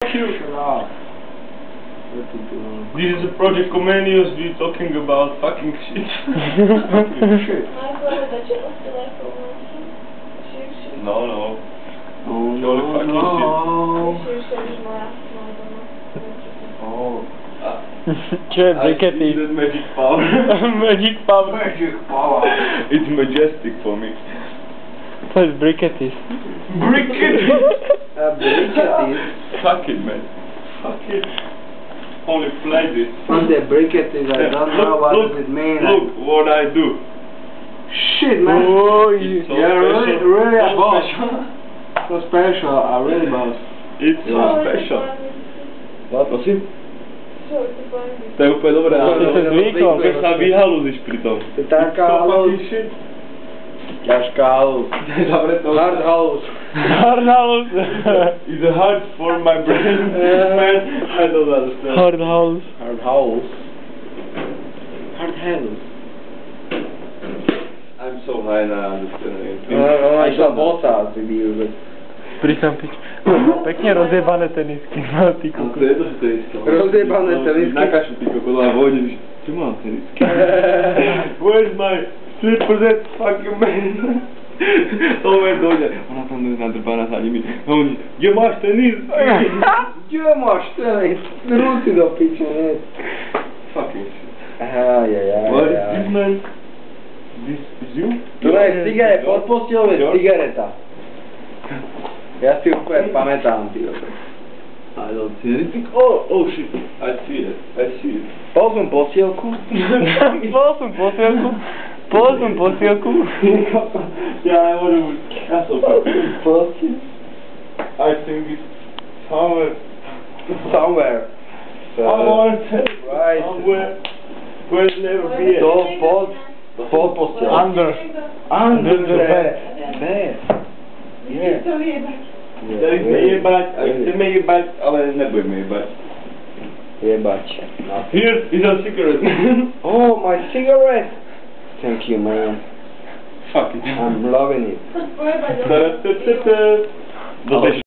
This is a Project Comenius, we're talking about fucking shit. Fucking shit. No. Oh, Only fucking Oh. Čo je briquetis? That magic power. Magic power. Magic power. It's majestic for me. To jest briquetis. Briquetis! Briquetis. Fuck it, man. Fuck it. Only play this. From the briquetis, I don't know what does it mean. Look what I do. Shit, man. Oh, It's so You're special. really a So boss. special. So special, a really boss. It's so special. What, prosím? To je úplne dobré, Ty sa zvykol. Keď sa vyhalúziš pri tom. To je taká halus. Ťažká halus. Hard halus. Hard house. It's hard for my brain, man. I don't understand. Hard house. Hard halus. Hard halus. I'm so high now, I understand. Ona išla bosa asi by. Prísam pič. Pekne rozjebané tenisky. No, ty To kuku. je to tenisky. Rozjebané tenisky. Na kašu, ty kokos, a vôjdeš. Čo mám tenisky? Where's my slippers at fucking man? Ove dođe. Ona tam nadrbana sa nimi. A oni, gdje máš tenisky? Gdje máš tenis? Ruci do piče, ne. Fucking shit. Ajajaj. What is this, man? This is you? To je cigaret, pod postielou je cigareta. Ja si úplne pamätám, ty dobre. I don't see anything. Oh shit. I see it. Pol som postielku. Pol som posielku. Ja som fucking. I think it's somewhere. Somewhere. Right. Somewhere. Where it never be. To pod postielku. Under the bed. Bed. Yeah. Chceme jebať, a chceme jebať, ale nebudeme jebať. Jebať. Here is a cigarette. Oh, my cigarette. Thank you, man. Fuck it. I'm loving it. Ta-da-ta-ta-ta.